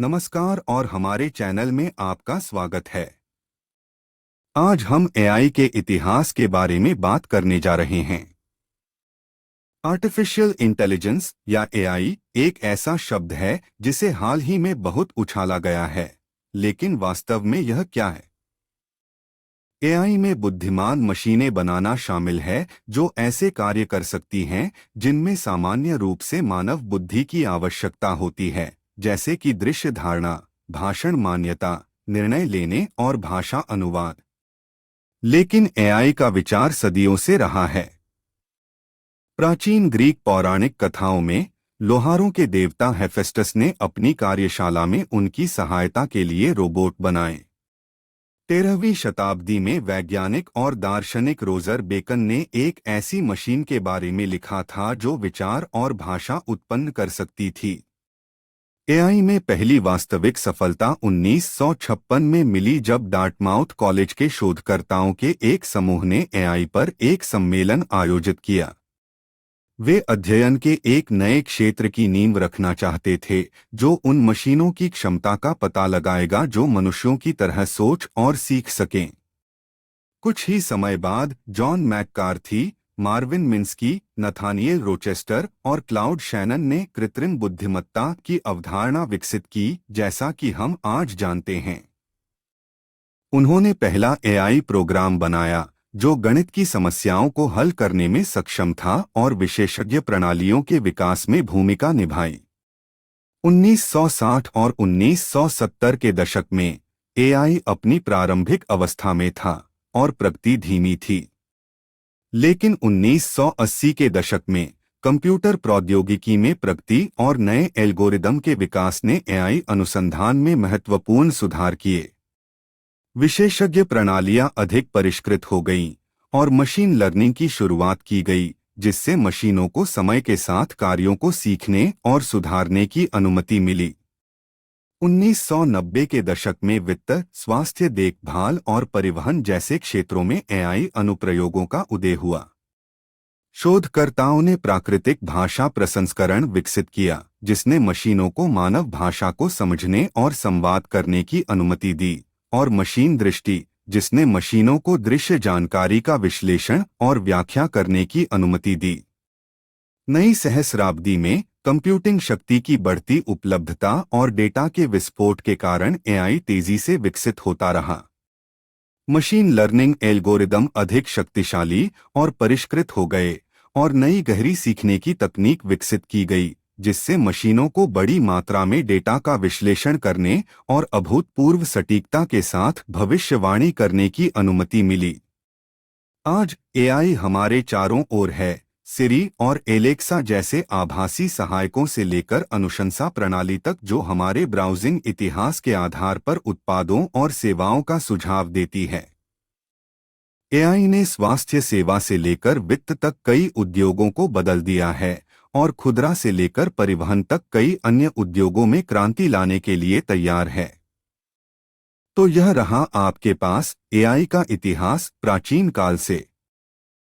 नमस्कार और हमारे चैनल में आपका स्वागत है। आज हम एआई के इतिहास के बारे में बात करने जा रहे हैं। आर्टिफिशियल इंटेलिजेंस या एआई एक ऐसा शब्द है जिसे हाल ही में बहुत उछाला गया है, लेकिन वास्तव में यह क्या है? एआई में बुद्धिमान मशीनें बनाना शामिल है जो ऐसे कार्य कर सकती हैं जिनमें सामान्य रूप से मानव बुद्धि की आवश्यकता होती है, जैसे कि दृश्य धारणा, भाषण मान्यता, निर्णय लेने और भाषा अनुवाद। लेकिन एआई का विचार सदियों से रहा है। प्राचीन ग्रीक पौराणिक कथाओं में लोहारों के देवता हेफेस्टस ने अपनी कार्यशाला में उनकी सहायता के लिए रोबोट बनाए। 13वीं शताब्दी में वैज्ञानिक और दार्शनिक रोजर बेकन ने एक ऐसी मशीन के बारे में लिखा था जो विचार और भाषा उत्पन्न कर सकती थी। एआई में पहली वास्तविक सफलता 1956 में मिली जब डार्टमाउथ कॉलेज के शोधकर्ताओं के एक समूह ने एआई पर एक सम्मेलन आयोजित किया। वे अध्ययन के एक नए क्षेत्र की नींव रखना चाहते थे जो उन मशीनों की क्षमता का पता लगाएगा जो मनुष्यों की तरह सोच और सीख सकें। कुछ ही समय बाद John McCarthy, Marvin Minsky, Nathaniel Rochester और क्लाउड शैनन ने कृत्रिम बुद्धिमत्ता की अवधारणा विकसित की, जैसा कि हम आज जानते हैं। उन्होंने पहला एआई प्रोग्राम बनाया जो गणित की समस्याओं को हल करने में सक्षम था और विशेषज्ञ प्रणालियों के विकास में भूमिका निभाई। 1960 और 1970 के दशक में एआई अपनी प्रारंभिक अवस्था में था और प्रगति धीमी थी। लेकिन 1980 के दशक में कंप्यूटर प्रौद्योगिकी में प्रगति और नए एल्गोरिदम के विकास ने एआई अनुसंधान में महत्वपूर्ण सुधार किए। विशेषज्ञ प्रणालियां अधिक परिष्कृत हो गईं और मशीन लर्निंग की शुरुआत की गई, जिससे मशीनों को समय के साथ कार्यों को सीखने और सुधारने की अनुमति मिली। 1990 के दशक में वित्त, स्वास्थ्य देखभाल और परिवहन जैसे क्षेत्रों में एआई अनुप्रयोगों का उदय हुआ। शोधकर्ताओं ने प्राकृतिक भाषा प्रसंस्करण विकसित किया, जिसने मशीनों को मानव भाषा को समझने और संवाद करने की अनुमति दी, और मशीन दृष्टि, जिसने मशीनों को दृश्य जानकारी का विश्लेषण और व्याख्या करने की अनुमति दी। नई सहस्राब्दी में कंप्यूटिंग शक्ति की बढ़ती उपलब्धता और डेटा के विस्फोट के कारण एआई तेजी से विकसित होता रहा। मशीन लर्निंग एल्गोरिदम अधिक शक्तिशाली और परिष्कृत हो गए और नई गहरी सीखने की तकनीक विकसित की गई, जिससे मशीनों को बड़ी मात्रा में डेटा का विश्लेषण करने और अभूतपूर्व सटीकता के साथ भविष्यवाणी करने की अनुमति मिली। आज एआई हमारे चारों ओर है। सिरी और एलेक्सा जैसे आभासी सहायकों से लेकर अनुशंसा प्रणाली तक जो हमारे ब्राउजिंग इतिहास के आधार पर उत्पादों और सेवाओं का सुझाव देती है। एआई ने स्वास्थ्य सेवा से लेकर वित्त तक कई उद्योगों को बदल दिया है और खुदरा से लेकर परिवहन तक कई अन्य उद्योगों में क्रांति लाने के लिए तैयार है। तो यह रहा आपके पास एआई का इतिहास प्राचीन काल से।